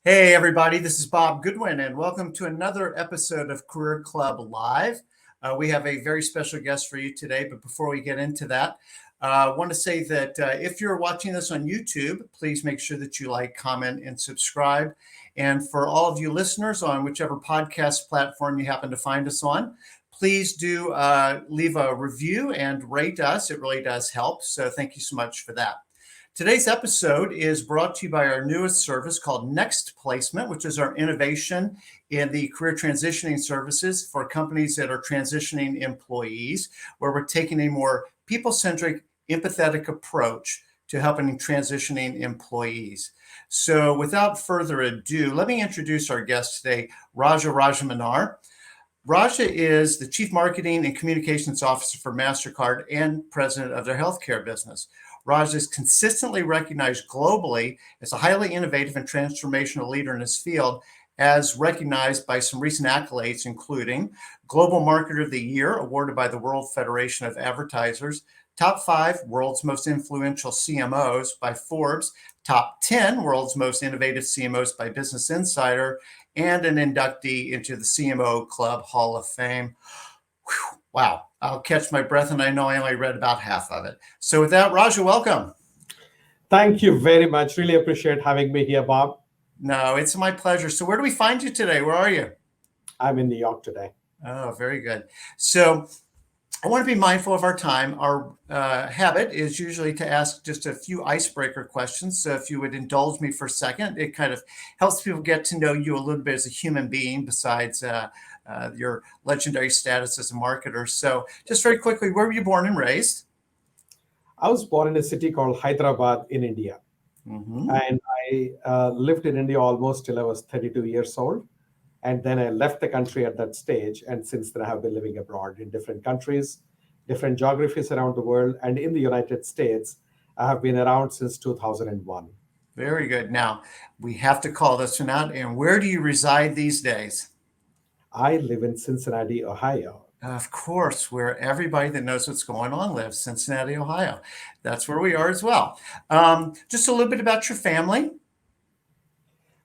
Hey, everybody, this is Bob Goodwin, and welcome to another episode of Career Club Live. We have a very special guest for you today, but before we get into that, I want to say that if you're watching this on YouTube, please make sure that you like, comment, and subscribe. And for all of you listeners on whichever podcast platform you happen to find us on, please do leave a review and rate us. It really does help, so thank you so much for that. Today's episode is brought to you by our newest service called Next Placement, which is our innovation in the career transitioning services for companies that are transitioning employees, where we're taking a more people-centric, empathetic approach to helping transitioning employees. So without further ado, let me introduce our guest today, Rajamannar. Raja is the Chief Marketing and Communications Officer for Mastercard and President of their healthcare business. Raj is consistently recognized globally as a highly innovative and transformational leader in his field, as recognized by some recent accolades, including Global Marketer of the Year, awarded by the World Federation of Advertisers, Top 5 World's Most Influential CMOs by Forbes, Top 10 World's Most Innovative CMOs by Business Insider, and an inductee into the CMO Club Hall of Fame. Whew, wow. I'll catch my breath, and I know I only read about half of it. So with that, Raja, welcome. Thank you very much. Really appreciate having me here, Bob. No, it's my pleasure. So where do we find you today? Where are you? I'm in New York today. Oh, very good. So I want to be mindful of our time. Our habit is usually to ask just a few icebreaker questions. So if you would indulge me for a second, it kind of helps people get to know you a little bit as a human being besides your legendary status as a marketer. So just very quickly, where were you born and raised? I was born in a city called Hyderabad in India. Mm-hmm. And I lived in India almost till I was 32 years old. And then I left the country at that stage. And since then, I have been living abroad in different countries, different geographies around the world. And in the United States, I have been around since 2001. Very good. Now, we have to call this one out. And where do you reside these days? I live in Cincinnati, Ohio. Of course, where everybody that knows what's going on lives, Cincinnati, Ohio. That's where we are as well. Just a little bit about your family.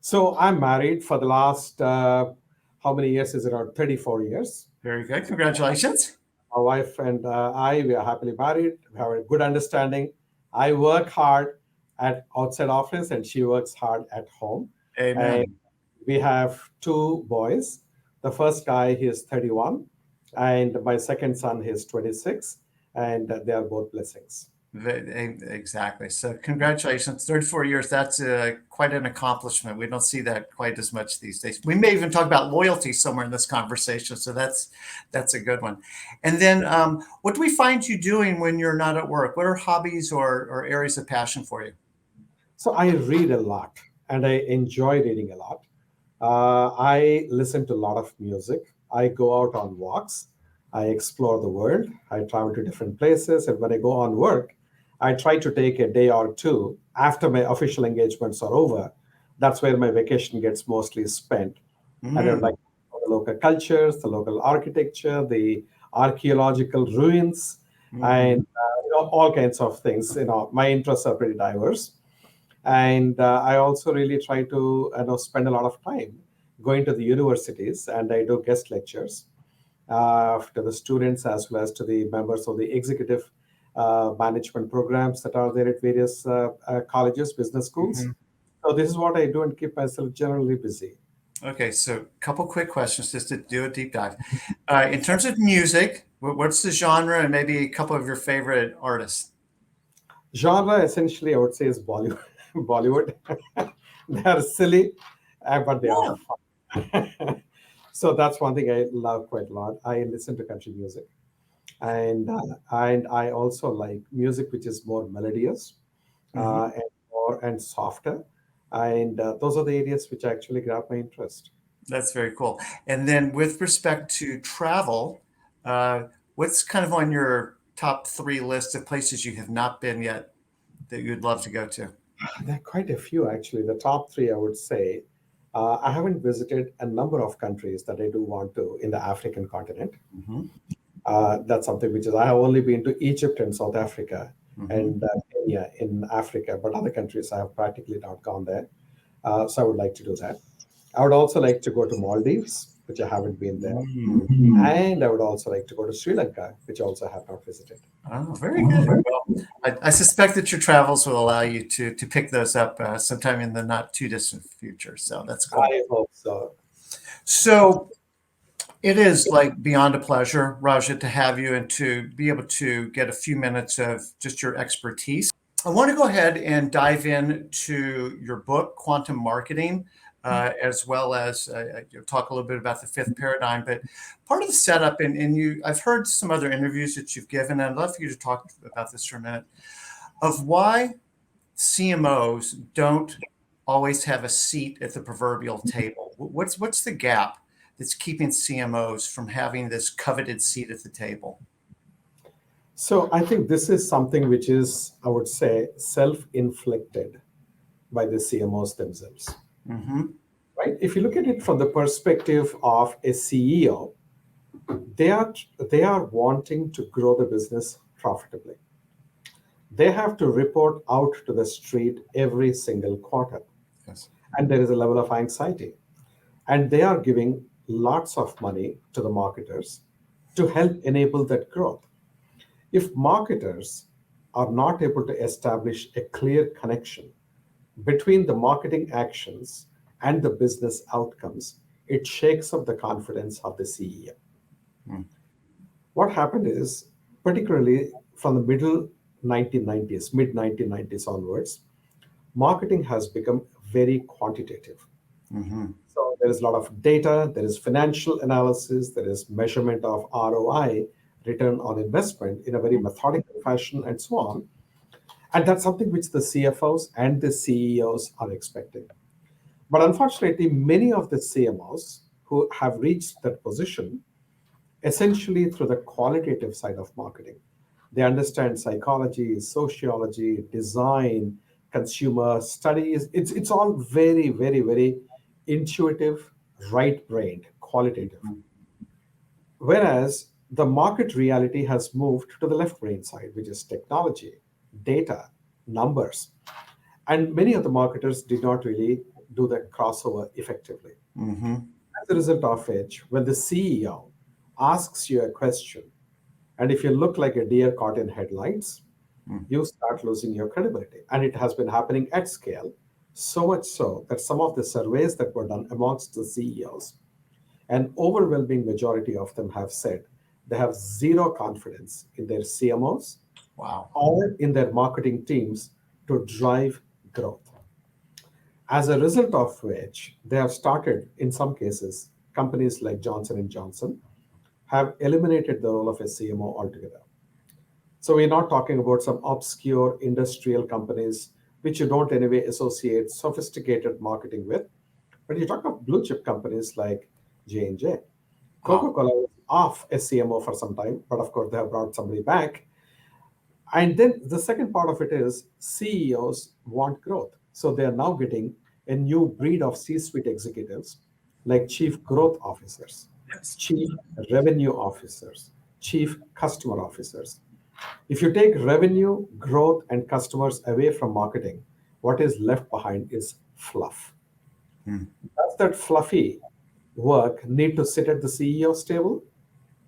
So I'm married for the last, how many years is it? Around 34 years. Very good. Congratulations. My wife and we are happily married. We have a good understanding. I work hard at outside office and she works hard at home. Amen. And we have two boys. The first guy, he is 31. And my second son, he is 26. And they are both blessings. Exactly. So congratulations. 34 years, that's quite an accomplishment. We don't see that quite as much these days. We may even talk about loyalty somewhere in this conversation. So that's a good one. And then what do we find you doing when you're not at work? What are hobbies or areas of passion for you? So I read a lot and I enjoy reading a lot. I listen to a lot of music. I go out on walks. I explore the world. I travel to different places. And when I go on work, I try to take a day or two after my official engagements are over. That's where my vacation gets mostly spent. And I like the local cultures, the local architecture, the archaeological ruins, and all kinds of things. My interests are pretty diverse. And I also really try to spend a lot of time going to the universities, and I do guest lectures to the students as well as to the members of the executive management programs that are there at various colleges, business schools. So this is what I do and keep myself generally busy. Okay, so a couple quick questions just to do a deep dive. In terms of music, what's the genre and maybe a couple of your favorite artists? Genre, essentially, I would say is Bollywood. Bollywood. They are silly, but they are fun. So that's one thing I love quite a lot. I listen to country music. And I also like music which is more melodious and softer. And those are the areas which actually grab my interest. That's very cool. And then with respect to travel, what's kind of on your top 3 list of places you have not been yet that you'd love to go to? There are quite a few, actually. The top 3, I would say. I haven't visited a number of countries that I do want to in the African continent. That's something which is, I have only been to Egypt and South Africa and Kenya in Africa, but other countries I have practically not gone there. So I would like to do that. I would also like to go to Maldives, which I haven't been there. And I would also like to go to Sri Lanka, which also I have not visited. Oh, very good. Well, I suspect that your travels will allow you to pick those up sometime in the not too distant future. So that's cool. I hope so. So it is like beyond a pleasure, Raja, to have you and to be able to get a few minutes of just your expertise. I want to go ahead and dive into your book, Quantum Marketing, as well as talk a little bit about the fifth paradigm. But part of the setup, and I've heard some other interviews that you've given, and I'd love for you to talk about this for a minute, of why CMOs don't always have a seat at the proverbial table. What's the gap that's keeping CMOs from having this coveted seat at the table? So I think this is something which is, I would say, self-inflicted by the CMOs themselves. Mm-hmm. Right? If you look at it from the perspective of a CEO, they are wanting to grow the business profitably. They have to report out to the street every single quarter. Yes. And there is a level of anxiety. And they are giving lots of money to the marketers to help enable that growth. If marketers are not able to establish a clear connection between the marketing actions and the business outcomes, it shakes up the confidence of the CEO. Mm. What happened is, particularly from the mid 1990s onwards, marketing has become very quantitative. Mm-hmm. So there is a lot of data, there is financial analysis, there is measurement of ROI, return on investment, in a very methodical fashion, and so on. And that's something which the CFOs and the CEOs are expecting. But unfortunately, many of the CMOs who have reached that position, essentially through the qualitative side of marketing, they understand psychology, sociology, design, consumer studies. It's all very, very, very intuitive, right-brained, qualitative. Whereas the market reality has moved to the left brain side, which is technology, data, numbers. And many of the marketers did not really do that crossover effectively. Mm-hmm. As a result of which, when the CEO asks you a question, and if you look like a deer caught in headlights, you start losing your credibility. And it has been happening at scale, so much so that some of the surveys that were done amongst the CEOs, an overwhelming majority of them have said they have zero confidence in their CMOs Wow. or in their marketing teams to drive growth. As a result of which, they have started, in some cases, companies like Johnson and Johnson have eliminated the role of a CMO altogether. So we're not talking about some obscure industrial companies which you don't anyway associate sophisticated marketing with, but you talk of blue chip companies like J&J. Coca-Cola was off a CMO for some time, but of course they have brought somebody back. And then the second part of it is CEOs want growth. So they are now getting a new breed of C-suite executives like chief growth officers, chief revenue officers, chief customer officers. If you take revenue, growth, and customers away from marketing, what is left behind is fluff. Does that fluffy work need to sit at the CEO's table?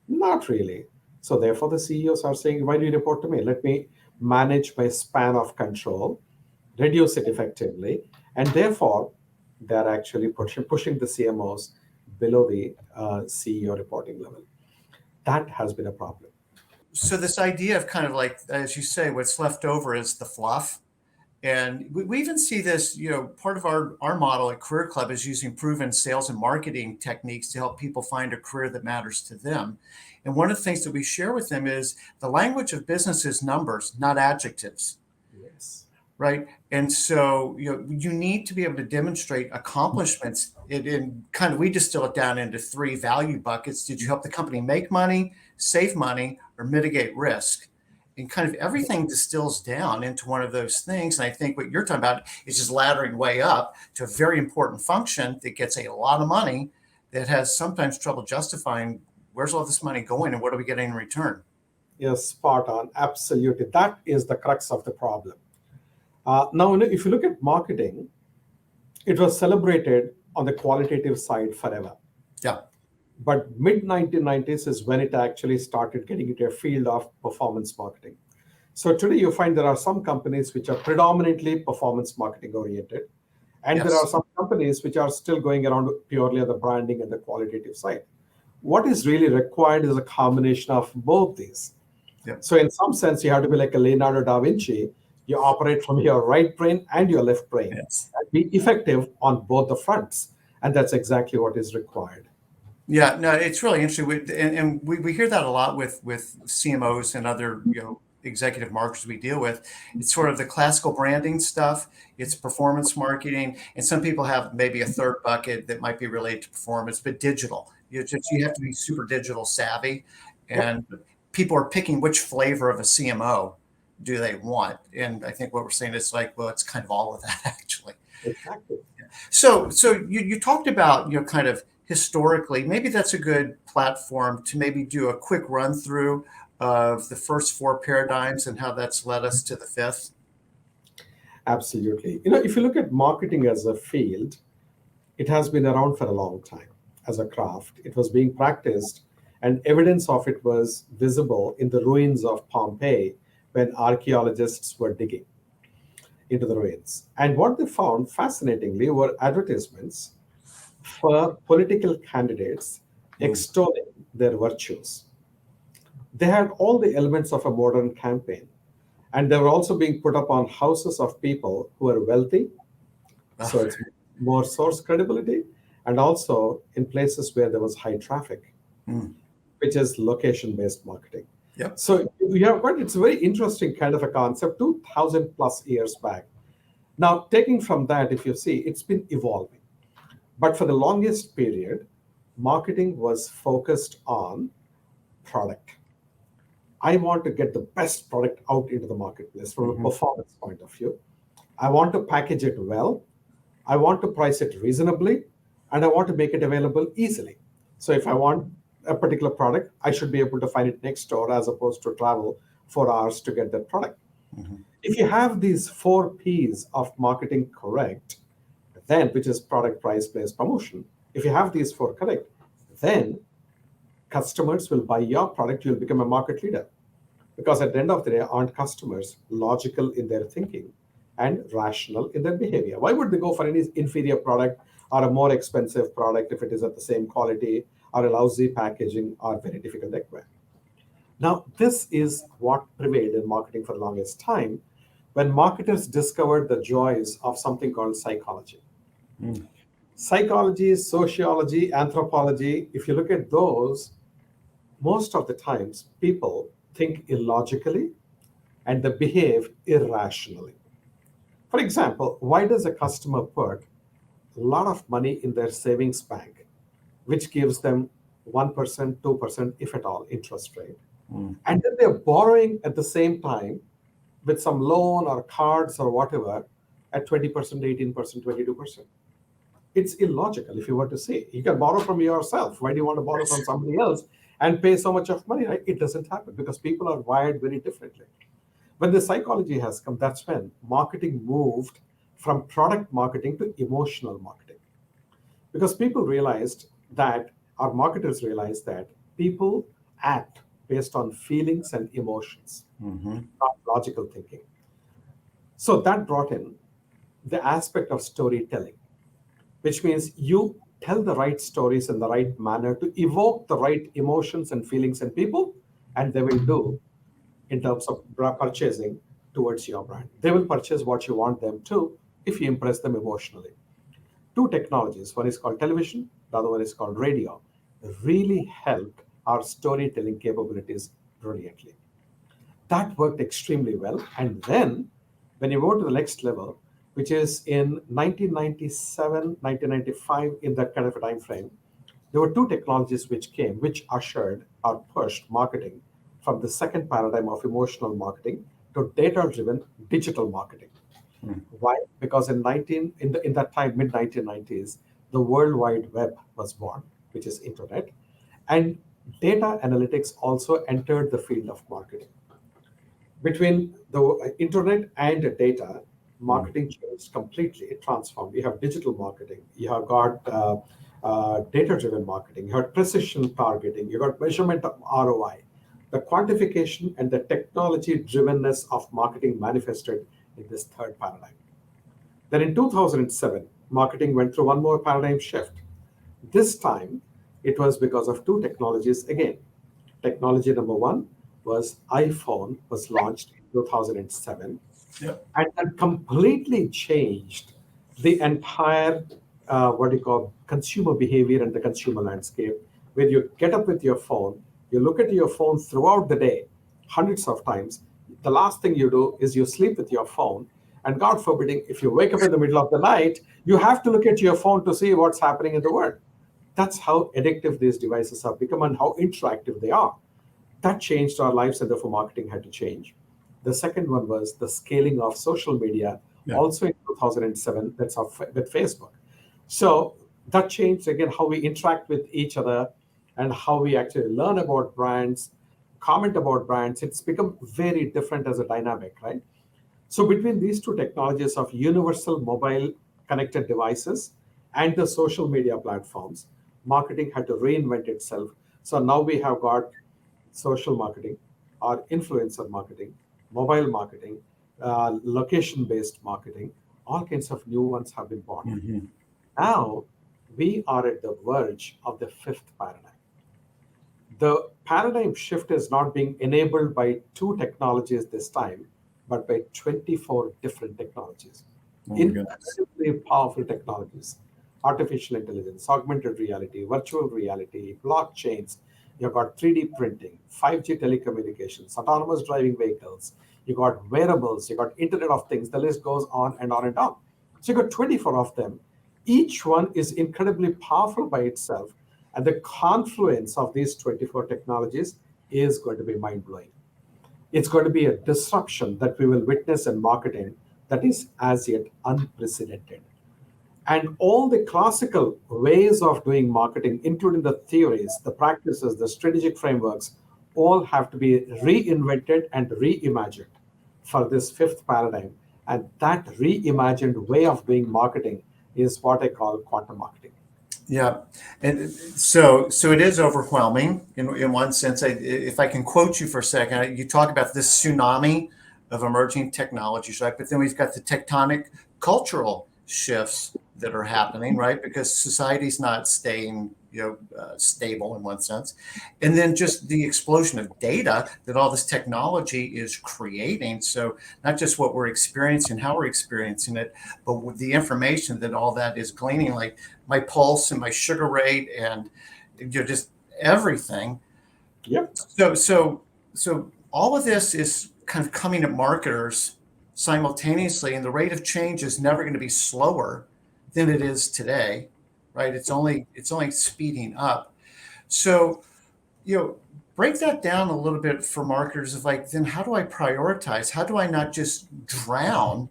Not really. So therefore, the CEOs are saying, why do you report to me? Let me manage my span of control, reduce it effectively. And therefore, they're actually pushing the CMOs below the CEO reporting level. That has been a problem. So this idea of kind of like, as you say, what's left over is the fluff. And we even see this, part of our model at Career Club is using proven sales and marketing techniques to help people find a career that matters to them. And one of the things that we share with them is the language of business is numbers, not adjectives. Yes. Right. And so, you need to be able to demonstrate accomplishments in kind of, we distill it down into three value buckets. Did you help the company make money, save money, or mitigate risk? And kind of everything distills down into one of those things. And I think what you're talking about is just laddering way up to a very important function that gets a lot of money that has sometimes trouble justifying where's all this money going and what are we getting in return? Yes, spot on. Absolutely. That is the crux of the problem. Now, if you look at marketing, It was celebrated on the qualitative side forever. Yeah. But mid 1990s is when it actually started getting into a field of performance marketing. So today you find there are some companies which are predominantly performance marketing oriented, and there are Yes. some companies which are still going around purely on the branding and the qualitative side. What is really required is a combination of both these. Yep. So in some sense, you have to be like a Leonardo da Vinci. You operate from your right brain and your left brain Yes. and be effective on both the fronts. And that's exactly what is required. Yeah, no, it's really interesting. We hear that a lot with CMOs and other, executive marketers we deal with. It's sort of the classical branding stuff. It's performance marketing, and some people have maybe a third bucket that might be related to performance, but digital. You have to be super digital savvy, Yep, and people are picking which flavor of a CMO do they want. And I think what we're saying is like, well, it's kind of all of that actually. exactly. So you talked about, kind of historically, maybe that's a good platform to maybe do a quick run through of the first four paradigms and how that's led us to the fifth. Absolutely. If you look at marketing as a field, it has been around for a long time as a craft. It was being practiced, and evidence of it was visible in the ruins of Pompeii when archaeologists were digging into the ruins. And what they found fascinatingly were advertisements for political candidates Mm. extolling their virtues. They had all the elements of a modern campaign, and they were also being put up on houses of people who are wealthy, so Oh, it's more source credibility, and also in places where there was high traffic, mm. which is location based marketing. Yep. So you have got it's a very interesting kind of a concept 2000 plus years back. Now, taking from that, if you see, it's been evolving. But for the longest period, marketing was focused on product. I want to get the best product out into the marketplace from a Hmm. performance point of view. I want to package it well. I want to price it reasonably, and I want to make it available easily. So if I want a particular product, I should be able to find it next door as opposed to travel 4 hours to get that product. Hmm. If you have these four P's of marketing correct, then which is product, price, place, promotion. If you have these four correct, then customers will buy your product. You'll become a market leader. Because at the end of the day, aren't customers logical in their thinking and rational in their behavior? Why would they go for any inferior product or a more expensive product if it is at the same quality or a lousy packaging or very difficult to acquire? Now, this is what prevailed in marketing for the longest time when marketers discovered the joys of something called psychology. Mm. Psychology, sociology, anthropology, if you look at those, most of the times people think illogically and they behave irrationally. For example, why does a customer put a lot of money in their savings bank, which gives them 1%, 2%, if at all, interest rate? Mm. And then they're borrowing at the same time with some loan or cards or whatever at 20%, 18%, 22%. It's illogical if you were to say. You can borrow from yourself. Why do you want to borrow from somebody else and pay so much of money? Right? It doesn't happen because people are wired very differently. When the psychology has come, that's when marketing moved from product marketing to emotional marketing. Because people realized that, our marketers realized that people act based on feelings and emotions, Hmm. not logical thinking. So that brought in the aspect of storytelling, which means you tell the right stories in the right manner to evoke the right emotions and feelings in people, and they will do in terms of purchasing towards your brand. They will purchase what you want them to if you impress them emotionally. Two technologies, one is called television, the other one is called radio, really helped our storytelling capabilities brilliantly. That worked extremely well. And then when you go to the next level, which is in 1997, 1995, in that kind of a time frame, there were two technologies which came, which ushered or pushed marketing from the second paradigm of emotional marketing to data-driven digital marketing. Mm. Why? Because in that time, mid 1990s, the World Wide Web was born, which is internet, and data analytics also entered the field of marketing. Between the internet and data, marketing changed completely. It transformed. You have digital marketing. You have got data-driven marketing. You have precision targeting. You got measurement of ROI. The quantification and the technology-drivenness of marketing manifested in this third paradigm. Then in 2007, marketing went through one more paradigm shift. This time, it was because of two technologies again. Technology number one was iPhone was launched in 2007, Yep. and that completely changed the entire what you call consumer behavior and the consumer landscape. Where you get up with your phone, you look at your phone throughout the day, hundreds of times. The last thing you do is you sleep with your phone, and God forbidding, if you wake up in the middle of the night, you have to look at your phone to see what's happening in the world. That's how addictive these devices have become and how interactive they are. That changed our lives, and therefore marketing had to change. The second one was the scaling of social media, Yeah. also in 2007, that's with Facebook. So that changed again how we interact with each other and how we actually learn about brands, comment about brands. It's become very different as a dynamic, right? So between these two technologies of universal mobile connected devices and the social media platforms, marketing had to reinvent itself. So now we have got social marketing, or influencer marketing, mobile marketing, location-based marketing, all kinds of new ones have been born. Mhm. Now we are at the verge of the fifth paradigm. The paradigm shift is not being enabled by two technologies this time, but by 24 different technologies. Oh my goodness. Incredibly powerful technologies. Artificial intelligence, augmented reality, virtual reality, blockchains. You've got 3D printing, 5G telecommunications, autonomous driving vehicles. You got wearables, you got Internet of Things. The list goes on and on and on. So you got 24 of them. Each one is incredibly powerful by itself. And the confluence of these 24 technologies is going to be mind-blowing. It's going to be a disruption that we will witness in marketing that is as yet unprecedented. And all the classical ways of doing marketing, including the theories, the practices, the strategic frameworks, all have to be reinvented and reimagined for this fifth paradigm. And that reimagined way of doing marketing is what I call quantum marketing. Yeah, and so it is overwhelming in one sense. If I can quote you for a second, you talk about this tsunami of emerging technologies, right? But then we've got the tectonic cultural shifts that are happening, right? Because society's not staying, stable in one sense, and then just the explosion of data that all this technology is creating. So not just what we're experiencing, how we're experiencing it, but with the information that all that is gleaning, like my pulse and my sugar rate and just everything. Yep. So all of this is kind of coming at marketers simultaneously, and the rate of change is never going to be slower than it is today, right? It's only speeding up. So, break that down a little bit for marketers of like, then how do I prioritize? How do I not just drown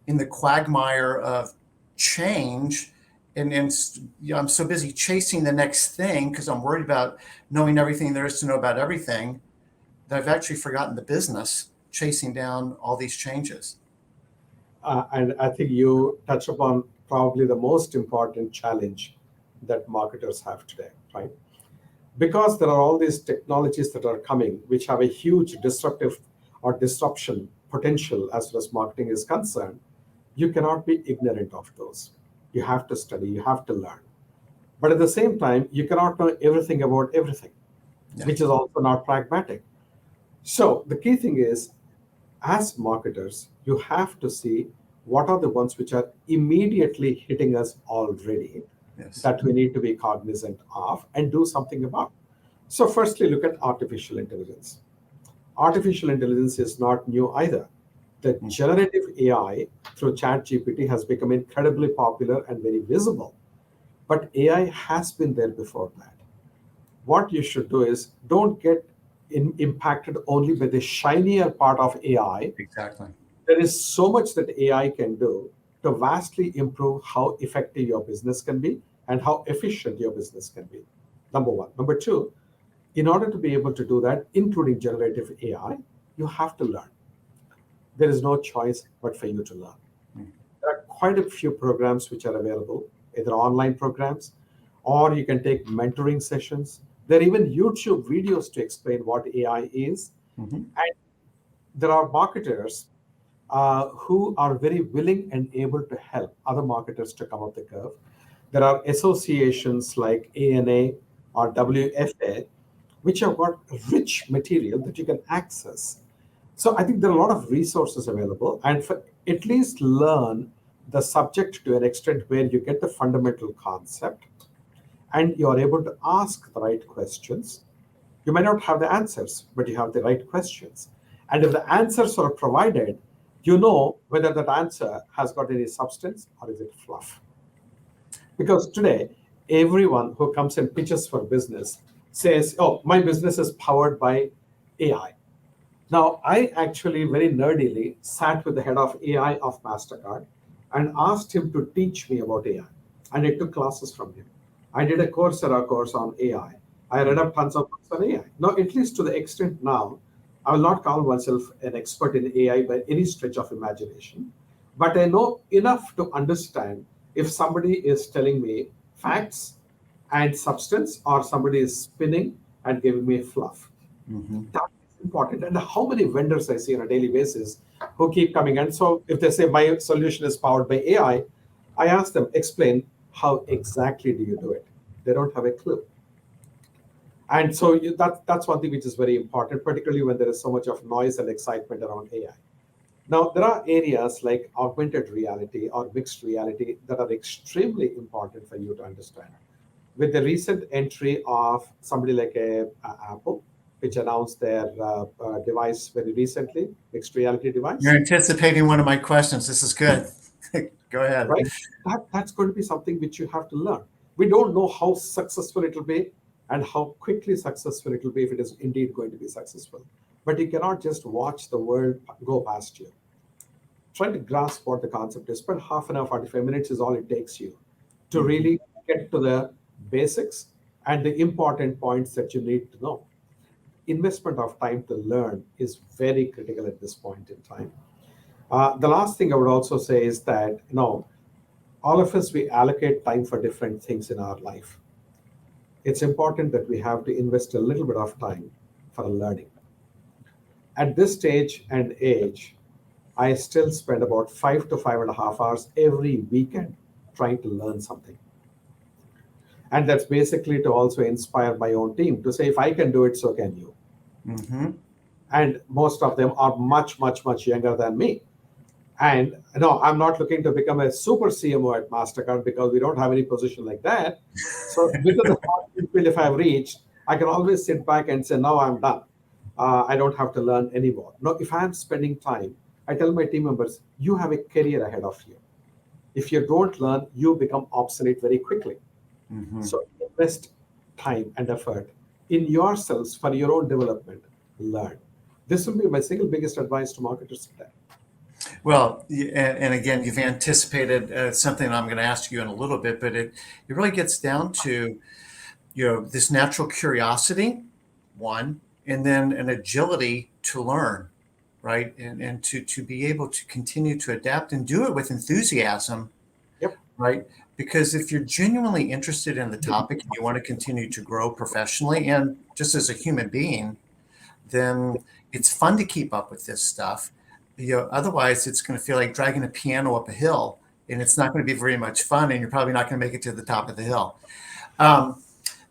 in the quagmire of change? And I'm so busy chasing the next thing because I'm worried about knowing everything there is to know about everything that I've actually forgotten the business chasing down all these changes. And I think you touch upon probably the most important challenge that marketers have today, right? Because there are all these technologies that are coming, which have a huge disruptive or disruption potential as far as marketing is concerned, you cannot be ignorant of those. You have to study, you have to learn. But at the same time, you cannot know everything about everything, which is also not pragmatic. So the key thing is, as marketers, you have to see what are the ones which are immediately hitting us already that we need to be cognizant of and do something about. So firstly, look at artificial intelligence. Artificial intelligence is not new either. The generative AI through ChatGPT has become incredibly popular and very visible. But AI has been there before that. What you should do is don't get impacted only by the shinier part of AI. Exactly. There is so much that AI can do to vastly improve how effective your business can be and how efficient your business can be. Number one. Number two, in order to be able to do that, including generative AI, you have to learn. There is no choice but for you to learn. quite a few programs which are available, either online programs, or you can take mentoring sessions. There are even YouTube videos to explain what AI is. Mm-hmm. And there are marketers who are very willing and able to help other marketers to come up the curve. There are associations like ANA or WFA, which have got rich material that you can access. So I think there are a lot of resources available, and for at least learn the subject to an extent where you get the fundamental concept and you are able to ask the right questions. You may not have the answers, but you have the right questions. And if the answers are provided, you know whether that answer has got any substance or is it fluff. Because today, everyone who comes and pitches for business says, oh, my business is powered by AI. Now, I actually very nerdily sat with the head of AI of Mastercard and asked him to teach me about AI. And I took classes from him. I did a Coursera course on AI. I read up tons of books on AI. Now, at least to the extent now, I will not call myself an expert in AI by any stretch of imagination, but I know enough to understand if somebody is telling me facts and substance or somebody is spinning and giving me fluff. Mm-hmm. That is important. And how many vendors I see on a daily basis who keep coming. And so if they say my solution is powered by AI, I ask them, explain how exactly do you do it? They don't have a clue. And so that's one thing which is very important, particularly when there is so much of noise and excitement around AI. Now, there are areas like augmented reality or mixed reality that are extremely important for you to understand. With the recent entry of somebody like Apple, which announced their device very recently, mixed reality You're device, anticipating one of my questions. This is good. Go ahead. right? That's going to be something which you have to learn. We don't know how successful it will be and how quickly successful it will be if it is indeed going to be successful. But you cannot just watch the world go past you. Try to grasp what the concept is. Spend half an hour, 45 minutes is all it takes you to really get to the basics and the important points that you need to know. Investment of time to learn is very critical at this point in time. The last thing I would also say is that, all of us, we allocate time for different things in our life. It's important that we have to invest a little bit of time for learning. At this stage and age, I still spend about 5 to 5.5 hours every weekend trying to learn something. And that's basically to also inspire my own team to say, if I can do it, so can you. Mm-hmm. And most of them are much, much, much younger than me. And no, I'm not looking to become a super CMO at Mastercard because we don't have any position like that. So within the field, if I've reached, I can always sit back and say, no, I'm done. I don't have to learn anymore. No, if I'm spending time, I tell my team members, you have a career ahead of you. If you don't learn, you become obsolete very quickly. Mm-hmm. So invest time and effort in yourselves for your own development. Learn. This will be my single biggest advice to marketers today. Well, and again, you've anticipated something I'm going to ask you in a little bit, but it really gets down to, this natural curiosity, one, and then an agility to learn, right? And to be able to continue to adapt and do it with enthusiasm, Yep. right? Because if you're genuinely interested in the topic and you want to continue to grow professionally and just as a human being, then it's fun to keep up with this stuff. Otherwise it's going to feel like dragging a piano up a hill, and it's not going to be very much fun, and you're probably not going to make it to the top of the hill.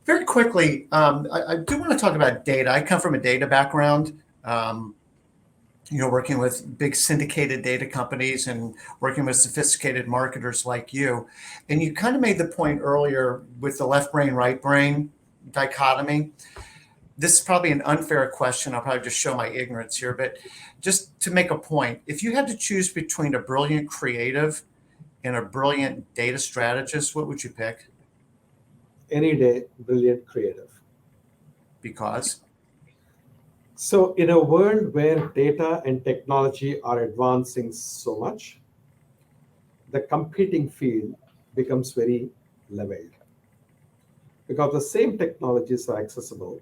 Very quickly, I do want to talk about data. I come from a data background, working with big syndicated data companies and working with sophisticated marketers like you. And you kind of made the point earlier with the left brain, right brain dichotomy. This is probably an unfair question. I'll probably just show my ignorance here, but just to make a point, if you had to choose between a brilliant creative and a brilliant data strategist, what would you pick? Any day, brilliant creative. Because? So, in a world where data and technology are advancing so much, the competing field becomes very leveled because the same technologies are accessible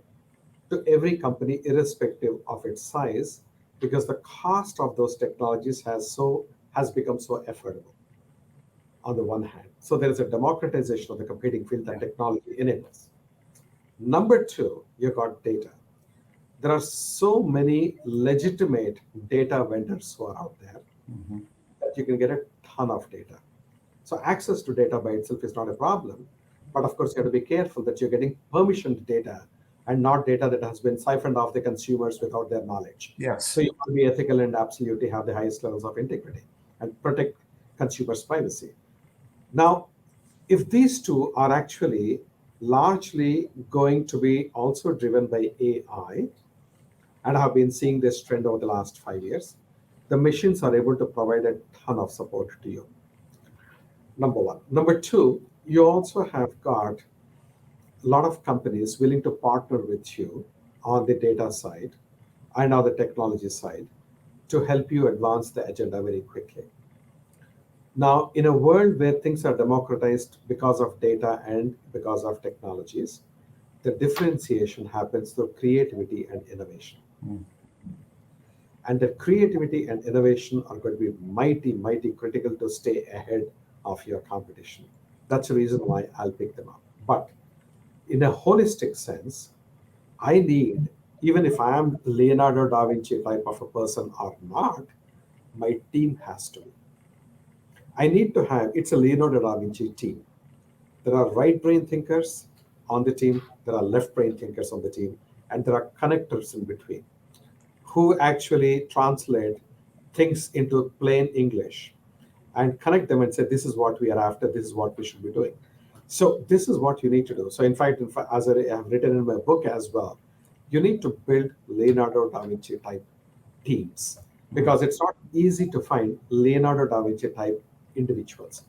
to every company, irrespective of its size, because the cost of those technologies has become so affordable. on the one hand. So there is a democratization of the computing field that technology enables. Number two, you got data. There are so many legitimate data vendors who are out there that you can get a ton of data. So access to data by itself is not a problem, but of course you have to be careful that you're getting permissioned data and not data that has been siphoned off the consumers without their knowledge. Yes. So you want to be ethical and absolutely have the highest levels of integrity and protect consumers' privacy. Now, if these two are actually largely going to be also driven by AI, and have been seeing this trend over the last 5 years, the machines are able to provide a ton of support to you. Number one. Number two, you also have got a lot of companies willing to partner with you on the data side and on the technology side to help you advance the agenda very quickly. Now, in a world where things are democratized because of data and because of technologies, the differentiation happens through creativity and innovation. And the creativity and innovation are going to be mighty, mighty critical to stay ahead of your competition. That's the reason why I'll pick them up. But in a holistic sense, I need, even if I am Leonardo da Vinci type of a person or not, my team has to be. I need to have, it's a Leonardo da Vinci team. There are right brain thinkers on the team, there are left brain thinkers on the team, and there are connectors in between who actually translate things into plain English and connect them and say, this is what we are after, this is what we should be doing. So this is what you need to do. So in fact, as I have written in my book as well, you need to build Leonardo da Vinci type teams because it's not easy to find Leonardo da Vinci type individuals.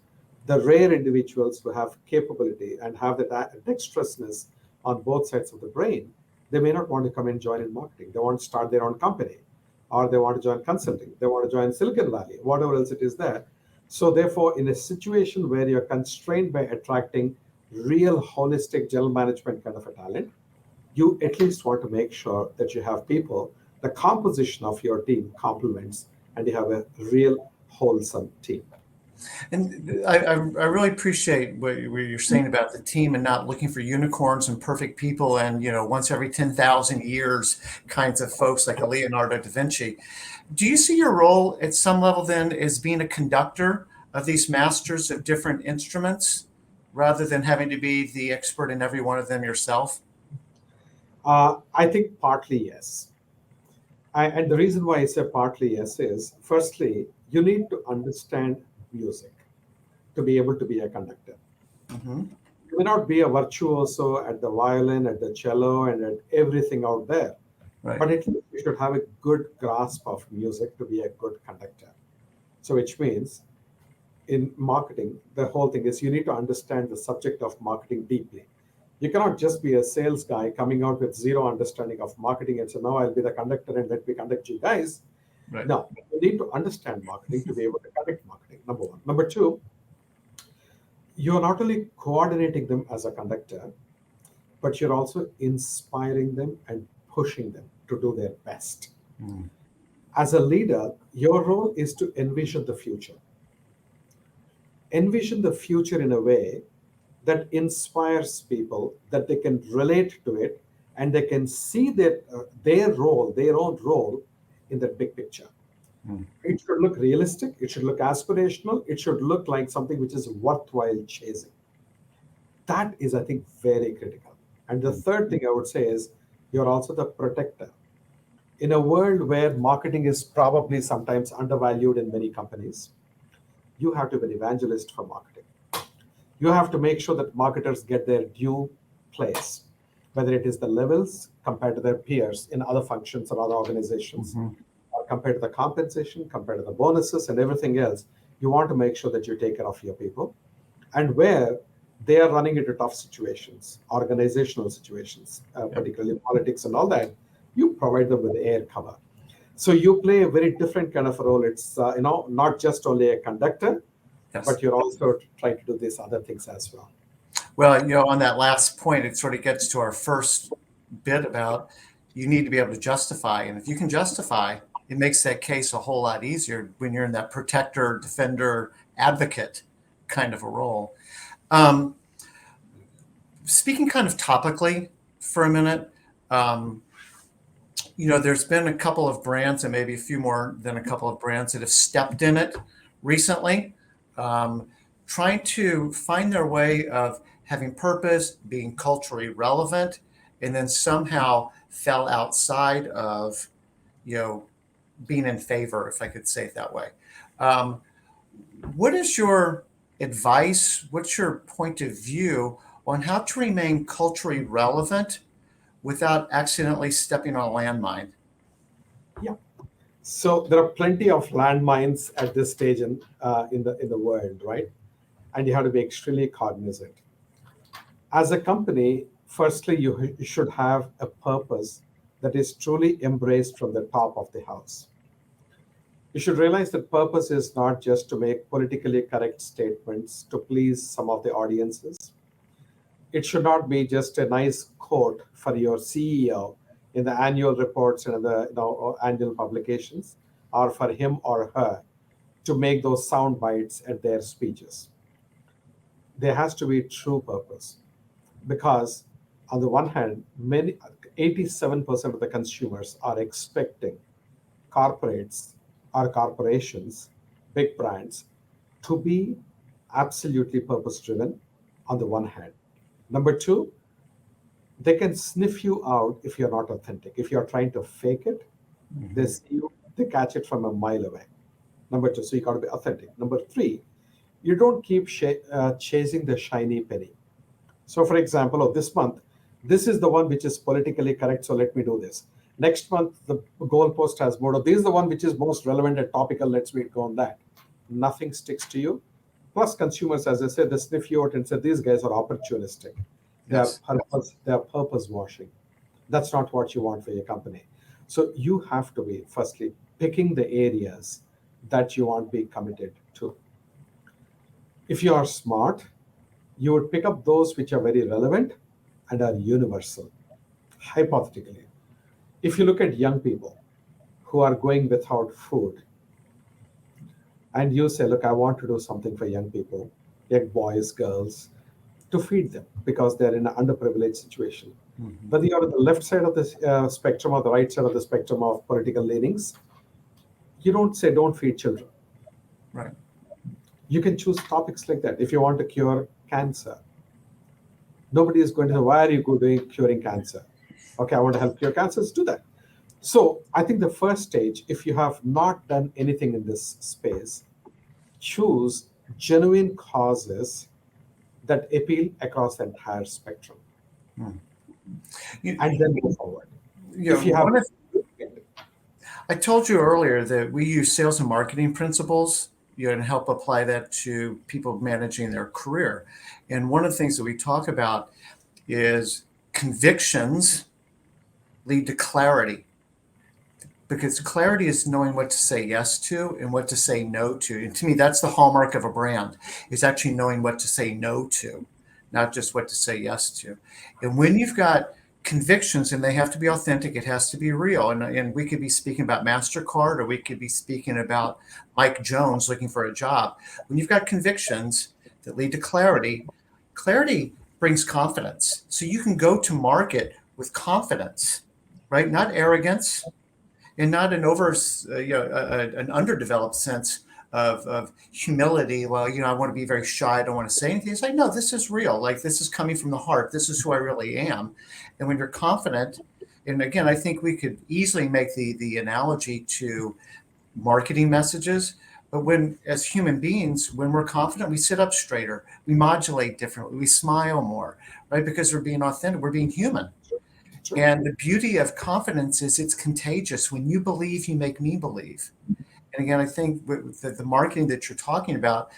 The rare individuals who have capability and have the dexterousness on both sides of the brain, they may not want to come and join in marketing. They want to start their own company, or they want to join consulting. They want to join Silicon Valley, whatever else it is there. So therefore, in a situation where you're constrained by attracting real holistic general management kind of a talent, you at least want to make sure that you have people, the composition of your team complements, and you have a real wholesome team. And I really appreciate what you're saying about the team and not looking for unicorns and perfect people and, once every 10,000 years kinds of folks like a Leonardo da Vinci. Do you see your role at some level then as being a conductor of these masters of different instruments rather than having to be the expert in every one of them yourself? I think partly yes. And the reason why I say partly yes is, firstly, you need to understand music to be able to be a conductor. You may not be a virtuoso at the violin, at the cello, and at everything out there, Right. but at least you should have a good grasp of music to be a good conductor. So which means in marketing, the whole thing is you need to understand the subject of marketing deeply. You cannot just be a sales guy coming out with zero understanding of marketing and say, no, I'll be the conductor and let me conduct you guys. Right. No, you need to understand marketing to be able to conduct marketing, number one. Number two, you're not only coordinating them as a conductor, but you're also inspiring them and pushing them to do their best. As a leader, your role is to envision the future. Envision the future in a way that inspires people, that they can relate to it, and they can see their role, their own role in that big picture. It should look realistic. It should look aspirational. It should look like something which is worthwhile chasing. That is, I think, very critical. And the third thing I would say is you're also the protector. In a world where marketing is probably sometimes undervalued in many companies, you have to be an evangelist for marketing. You have to make sure that marketers get their due place, whether it is the levels compared to their peers in other functions or other organizations, or compared to the compensation, compared to the bonuses and everything else. You want to make sure that you take care of your people. And where they are running into tough situations, organizational situations, particularly politics and all that, you provide them with air cover. So you play a very different kind of a role. It's not just only a conductor, Yes. but you're also trying to do these other things as well. Well, on that last point, it sort of gets to our first bit about you need to be able to justify. And if you can justify, it makes that case a whole lot easier when you're in that protector, defender, advocate kind of a role. Um, Speaking kind of topically for a minute, um, there's been a couple of brands and maybe a few more than a couple of brands that have stepped in it recently, um, trying to find their way of having purpose, being culturally relevant, and then somehow fell outside of, you know, being in favor, if I could say it that way. Um, what is your advice? What's your point of view on how to remain culturally relevant without accidentally stepping on a landmine? Yeah. So there are plenty of landmines at this stage in the world, right? And you have to be extremely cognizant. As a company, firstly, you should have a purpose that is truly embraced from the top of the house. You should realize that purpose is not just to make politically correct statements to please some of the audiences. It should not be just a nice quote for your CEO in the annual reports and the annual publications, or for him or her to make those sound bites at their speeches. There has to be true purpose because, on the one hand, many 87% of the consumers are expecting corporates or corporations, big brands, to be absolutely purpose driven on the one hand. Number two, they can sniff you out if you're not authentic. If you're trying to fake it, they Mhm. see you, they catch it from a mile away. Number two, so you got to be authentic. Number three, you don't keep chasing the shiny penny. So, for example, this month, this is the one which is politically correct, so let me do this. Next month, the goalpost has more of this is the one which is most relevant and topical, let's go on that. Nothing sticks to you. Plus, consumers, as I said, they sniff you out and say these guys are opportunistic. Yes. They are purpose washing. That's not what you want for your company. So you have to be firstly picking the areas that you want to be committed to. If you are smart, you would pick up those which are very relevant and are universal. Hypothetically, if you look at young people who are going without food, and you say, look, I want to do something for young people, young boys, girls, to feed them because they're in an underprivileged situation. Mhm. Whether you're on the left side of the spectrum or the right side of the spectrum of political leanings, you don't say don't feed children. Right. You can choose topics like that. If you want to cure cancer, nobody is going to say, why are you doing curing cancer? Okay, I want to help cure cancers, do that. So I think the first stage, if you have not done anything in this space, choose genuine causes that appeal across the entire spectrum Hmm. You, and then move forward. you know, If you have, one of I told you earlier that we use sales and marketing principles, and help apply that to people managing their career. And one of the things that we talk about is convictions lead to clarity, because clarity is knowing what to say yes to and what to say no to. And to me, that's the hallmark of a brand, is actually knowing what to say no to, not just what to say yes to. And when you've got convictions, and they have to be authentic, it has to be real. And we could be speaking about Mastercard, or we could be speaking about Mike Jones looking for a job. When you've got convictions that lead to clarity, clarity brings confidence. So you can go to market with confidence, right? Not arrogance, and not an an underdeveloped sense of humility. Well, I want to be very shy. I don't want to say anything. It's like, no, this is real. Like, this is coming from the heart. This is who I really am. And when you're confident, and again, I think we could easily make the analogy to marketing messages. But when, as human beings, when we're confident, we sit up straighter, we modulate differently, we smile more, right? Because we're being authentic, we're being human. And the beauty of confidence is it's contagious. When you believe, you make me believe. And again, I think with the marketing that you're talking about,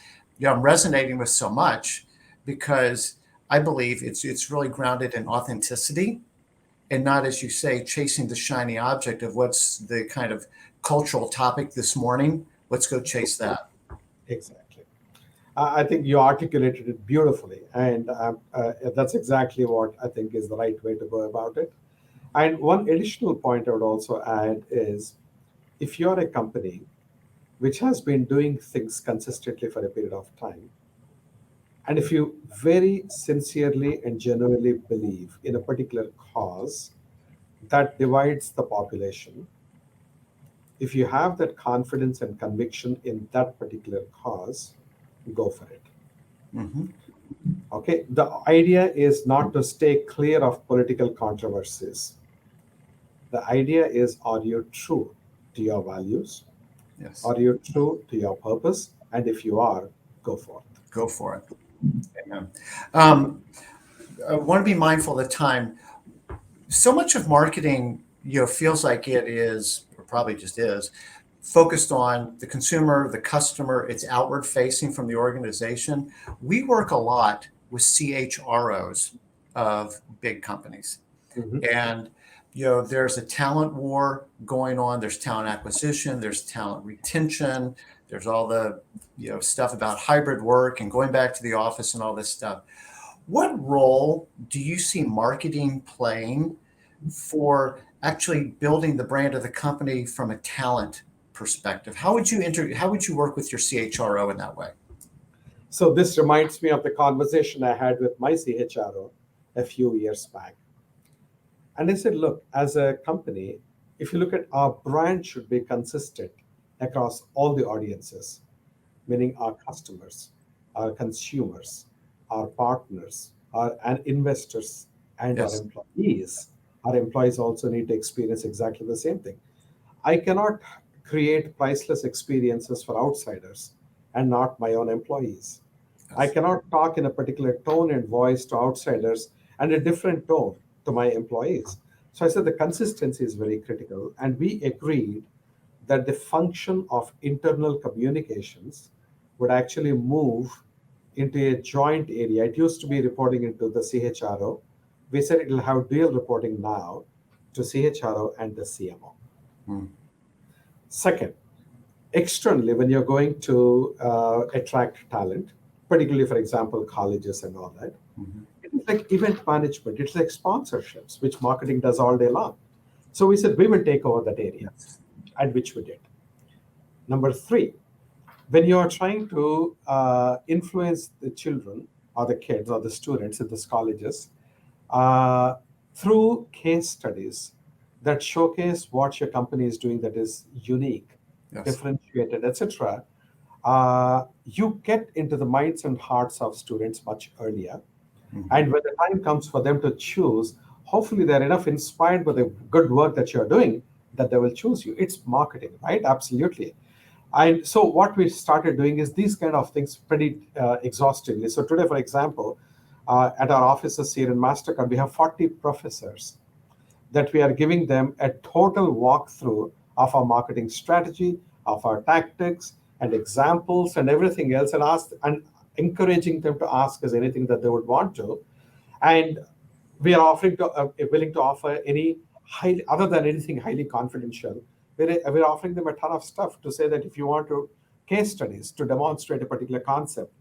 I'm resonating with so much, because I believe it's really grounded in authenticity, and not, as you say, chasing the shiny object of what's the kind of cultural topic this morning. Let's go chase that. exactly. I think you articulated it beautifully, and that's exactly what I think is the right way to go about it. And one additional point I would also add is if you're a company which has been doing things consistently for a period of time, And if you very sincerely and genuinely believe in a particular cause that divides the population, if you have that confidence and conviction in that particular cause, go for it. Mm-hmm. Okay, the idea is not to stay clear of political controversies. The idea is, are you true to your values? Yes. Are you true to your purpose? And if you are, go forth. Go for it. Amen. Um, I want to be mindful of the time. So much of marketing, feels like it is, or probably just is, focused on the consumer, the customer. It's outward facing from the organization. We work a lot with CHROs of big companies. Mhm. And there's a talent war going on. There's talent acquisition, there's talent retention, there's all the stuff about hybrid work and going back to the office and all this stuff. What role do you see marketing playing for actually building the brand of the company from a talent perspective? How would you work with your CHRO in that way? So this reminds me of the conversation I had with my CHRO a few years back. And I said, look, as a company, if you look at our brand should be consistent across all the audiences, meaning our customers, our consumers, our partners, our and investors, and our Yes. employees. Our employees also need to experience exactly the same thing. I cannot create priceless experiences for outsiders and not my own employees. I Yes. cannot talk in a particular tone and voice to outsiders and a different tone to my employees. So I said the consistency is very critical. And we agreed that the function of internal communications would actually move into a joint area. It used to be reporting into the CHRO. We said it will have dual reporting now to CHRO and the CMO. Hmm. Second, externally, when you're going to attract talent, particularly, for example, colleges and all that, Mhm. it's like event management, it's like sponsorships, which marketing does all day long. So we said we will take over that area, Yes. and which we did. Number three, when you are trying to influence the children or the kids or the students in these colleges uh, through case studies that showcase what your company is doing that is unique, Yes. differentiated, etc., you get into the minds and hearts of students much earlier. Mhm. And when the time comes for them to choose, hopefully they're enough inspired by the good work that you're doing that they will choose you. It's marketing, right? Absolutely. And so what we started doing is these kind of things pretty exhaustively. So today, for example, at our offices here in Mastercard, we have 40 professors that we are giving them a total walkthrough of our marketing strategy, of our tactics, and examples, and everything else, and encouraging them to ask us anything that they would want to. And we are offering to willing to offer any highly other than anything highly confidential. We're offering them a ton of stuff to say that if you want to case studies to demonstrate a particular concept,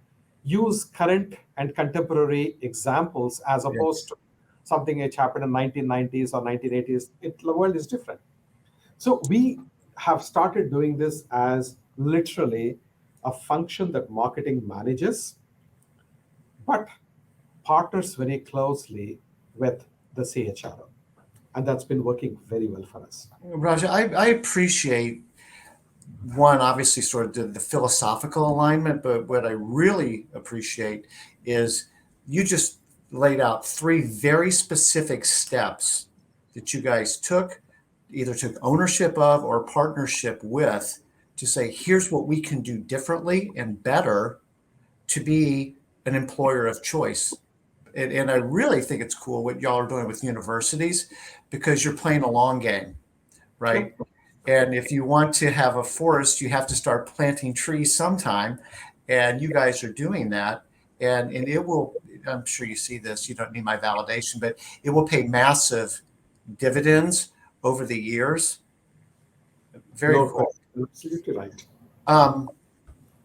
use current and contemporary examples as opposed Yes. to something which happened in 1990s or 1980s. The world is different. So we have started doing this as literally a function that marketing manages, but partners very closely with the CHRO. And that's been working very well for us. Raja, I appreciate one, obviously, sort of the philosophical alignment, but what I really appreciate is you just laid out three very specific steps that you guys took, either took ownership of or partnership with, to say, here's what we can do differently and better to be an employer of choice. And I really think it's cool what y'all are doing with universities because you're playing a long game, right? Yep. And if you want to have a forest, you have to start planting trees sometime. And you guys are doing that. And it will, I'm sure you see this, you don't need my validation, but it will pay massive dividends over the years. Very No cool. question. Absolutely right. Um,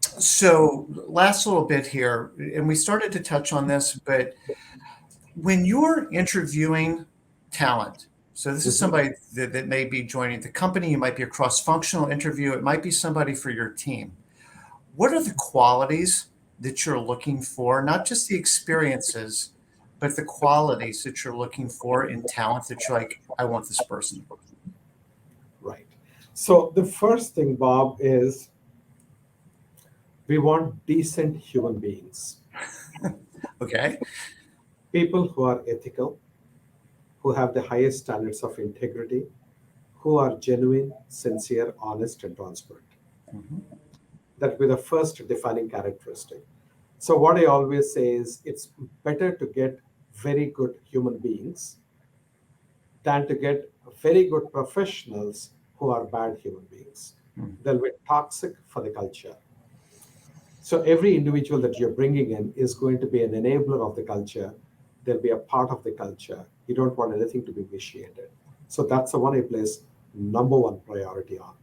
so, last little bit here, and we started to touch on this, but when you're interviewing talent, so this is Mhm. somebody that may be joining the company, it might be a cross functional interview, it might be somebody for your team. What are the qualities that you're looking for, not just the experiences, but the qualities that you're looking for in talent that you're like, I want this person? Right. So the first thing, Bob, is we want decent human beings, Okay. people who are ethical, who have the highest standards of integrity, who are genuine, sincere, honest, and transparent. Mhm. That will be the first defining characteristic. So, what I always say is it's better to get very good human beings than to get very good professionals who are bad human beings. Mm. They'll be toxic for the culture. So every individual that you're bringing in is going to be an enabler of the culture. They'll be a part of the culture. You don't want anything to be vitiated. So that's the one I place number one priority on.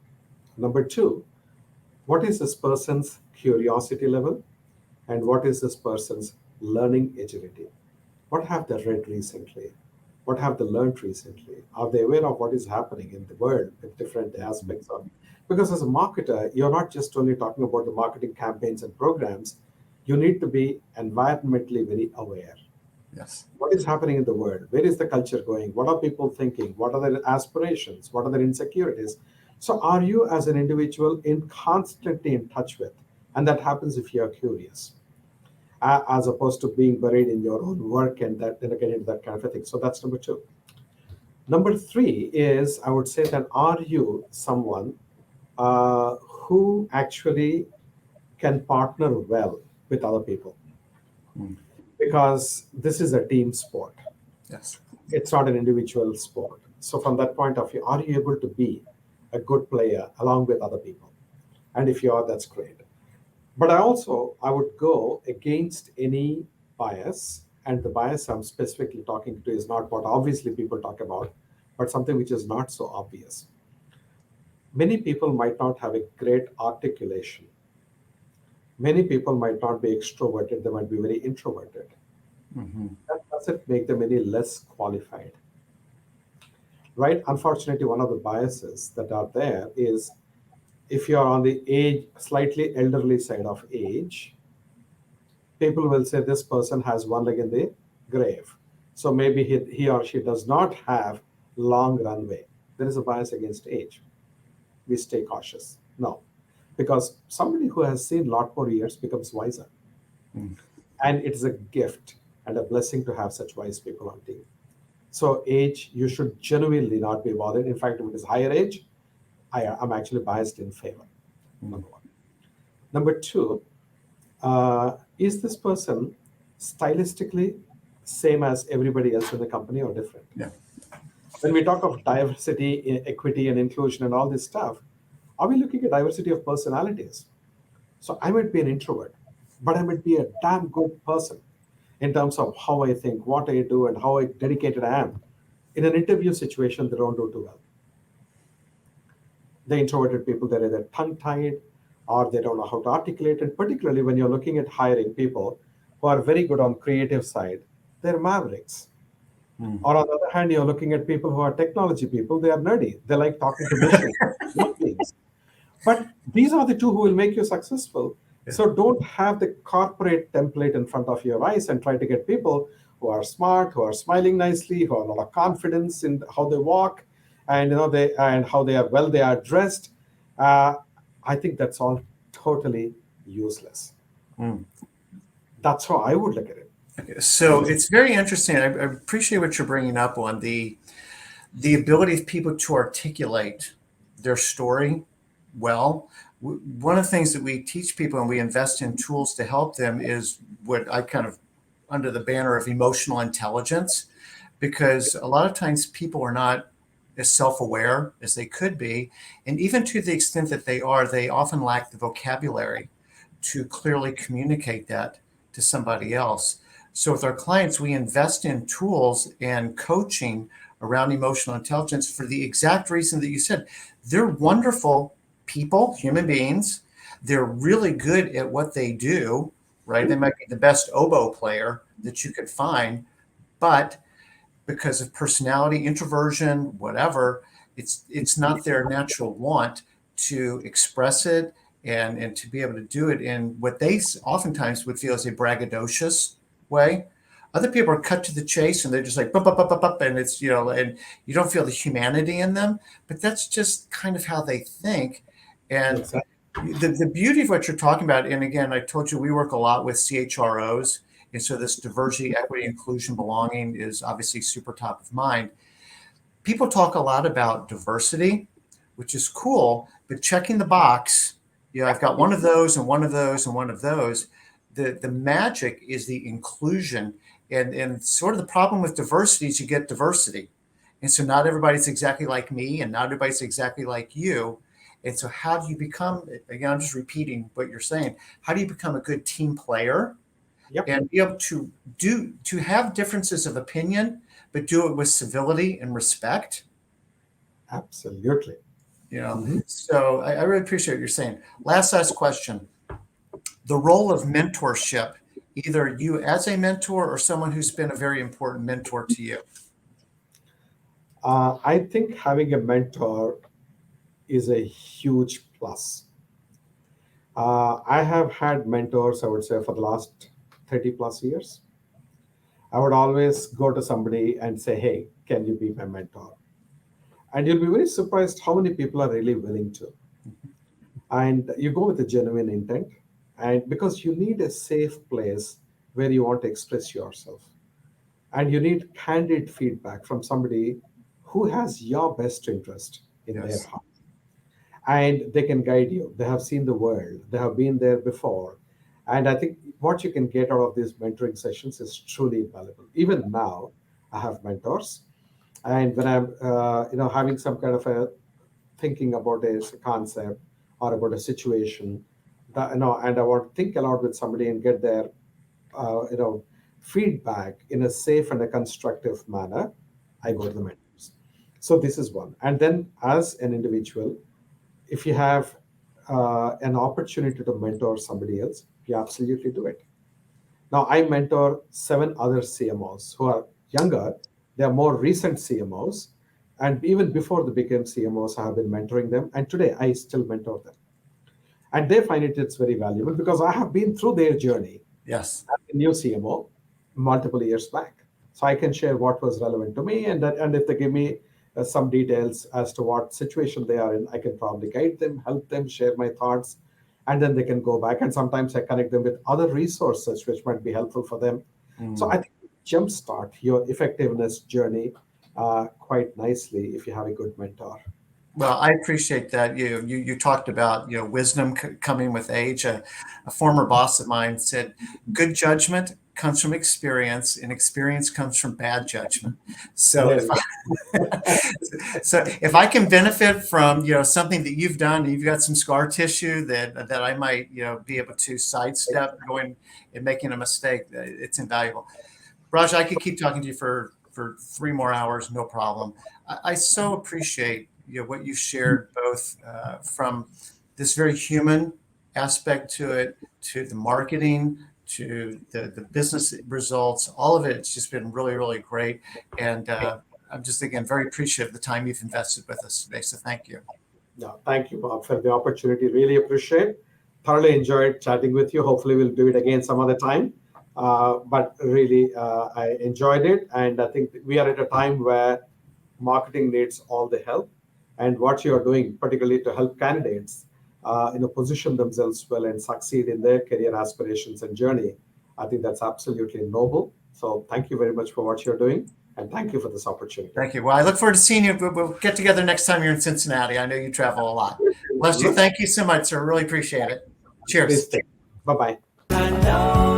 Number two, what is this person's curiosity level and what is this person's learning agility? What have they read recently? What have they learned recently? Are they aware of what is happening in the world with different aspects of? Because as a marketer, you're not just only talking about the marketing campaigns and programs. You need to be environmentally very aware. Yes. What is happening in the world? Where is the culture going? What are people thinking? What are their aspirations? What are their insecurities? So, are you as an individual in constantly in touch with? And that happens if you are curious as opposed to being buried in your own work and that then get into that kind of a thing. So that's number two. Number three is I would say that are you someone who actually can partner well with other people? Mm. Because this is a team sport. Yes. It's not an individual sport. So from that point of view, are you able to be a good player along with other people? And if you are, that's great. But I would go against any bias, and the bias I'm specifically talking to is not what obviously people talk about, but something which is not so obvious. Many people might not have a great articulation. Many people might not be extroverted, they might be very introverted. Hmm. That doesn't make them any less qualified, right? Unfortunately, one of the biases that are there is if you're on the age, slightly elderly side of age, people will say this person has one leg in the grave. So maybe he or she does not have long runway. There is a bias against age. We stay cautious. No, because somebody who has seen a lot more years becomes wiser. Mm. And it is a gift and a blessing to have such wise people on team. So age, you should genuinely not be bothered. In fact, if it is higher age, I'm actually biased in favor. Mm. Number one. Number two, is this person stylistically same as everybody else in the company or different? Yeah. When we talk of diversity, equity, and inclusion and all this stuff, are we looking at diversity of personalities? So I might be an introvert, but I might be a damn good person in terms of how I think, what I do, and how dedicated I am. In an interview situation, they don't do too well. The introverted people, they're either tongue tied or they don't know how to articulate. And particularly when you're looking at hiring people who are very good on creative side, they're mavericks. Mm. Or on the other hand, you're looking at people who are technology people, they are nerdy. They like talking to machines, not things. But these are the two who will make you successful. Yeah. So don't have the corporate template in front of your eyes and try to get people who are smart, who are smiling nicely, who have a lot of confidence in how they walk, and they and how they are dressed. Uh, I think that's all totally useless. Mm. That's how I would look at it. Okay. So it's very interesting. I appreciate what you're bringing up on the ability of people to articulate their story well. One of the things that we teach people and we invest in tools to help them is what I kind of under the banner of emotional intelligence, because a lot of times people are not as self-aware as they could be. And even to the extent that they are, they often lack the vocabulary to clearly communicate that to somebody else. So with our clients, we invest in tools and coaching around emotional intelligence for the exact reason that you said. They're wonderful people, human beings. They're really good at what they do, right? They might be the best oboe player that you could find, but because of personality, introversion, whatever, it's not their natural want to express it and to be able to do it in what they oftentimes would feel as a braggadocious way. Other people are cut to the chase and they're just like, bup, bup, bup, bup, bup, and it's, and you don't feel the humanity in them, but that's just kind of how they think. And Exactly. the beauty of what you're talking about, and again, I told you we work a lot with CHROs, and so this diversity, equity, inclusion, belonging is obviously super top of mind. People talk a lot about diversity, which is cool, but checking the box, I've got one of those and one of those and one of those. The magic is the inclusion. And sort of the problem with diversity is you get diversity. And so not everybody's exactly like me and not everybody's exactly like you. And so how do you become, again, I'm just repeating what you're saying, how do you become a good team player? Yep. And be able to have differences of opinion, but do it with civility and respect. Absolutely. So I really appreciate what you're saying. Last question. The role of mentorship, either you as a mentor or someone who's been a very important mentor to you. I think having a mentor is a huge plus. I have had mentors, I would say, for the last 30 plus years. I would always go to somebody and say, hey, can you be my mentor? And you'll be very surprised how many people are really willing to. And you go with a genuine intent, and because you need a safe place where you want to express yourself. And you need candid feedback from somebody who has your best interest in their heart. And they can guide you. They have seen the world, they have been there before. And I think what you can get out of these mentoring sessions is truly valuable. Even now, I have mentors. And when I'm having some kind of a thinking about a concept or about a situation, and I want to think aloud with somebody and get their feedback in a safe and a constructive manner, I go to the mentors. So this is one. And then as an individual, if you have an opportunity to mentor somebody else, you absolutely do it. Now, I mentor 7 other CMOs who are younger. They are more recent CMOs. And even before they became CMOs, I have been mentoring them. And today, I still mentor them. And they find it's very valuable because I have been through their journey. Yes. As a new CMO multiple years back. So I can share what was relevant to me. And if they give me some details as to what situation they are in, I can probably guide them, help them, share my thoughts, and then they can go back. And sometimes I connect them with other resources which might be helpful for them. So I think jumpstart your effectiveness journey quite nicely if you have a good mentor. Well, I appreciate that. You talked about wisdom coming with age. A former boss of mine said, "Good judgment comes from experience, and experience comes from bad judgment." So if I can benefit from something that you've done, you've got some scar tissue that I might be able to sidestep going and making a mistake, it's invaluable. Raj, I could keep talking to you for 3 more hours, no problem. I so appreciate what you shared, both from this very human aspect to it, to the marketing, to the business results, all of it. It's just been really, really great. And I'm just, again, very appreciative of the time you've invested with us today. So thank you. No, thank you, Bob, for the opportunity. Really appreciate. Thoroughly enjoyed chatting with you. Hopefully we'll do it again some other time. But really, I enjoyed it. And I think we are at a time where marketing needs all the help. And what you are doing, particularly to help candidates, position themselves well and succeed in their career aspirations and journey, I think that's absolutely noble. So thank you very much for what you're doing. And thank you for this opportunity. Thank you. Well, I look forward to seeing you. We'll get together next time you're in Cincinnati. I know you travel a lot. Bless you. Thank you so much, sir. Really appreciate it. Cheers. Bye-bye.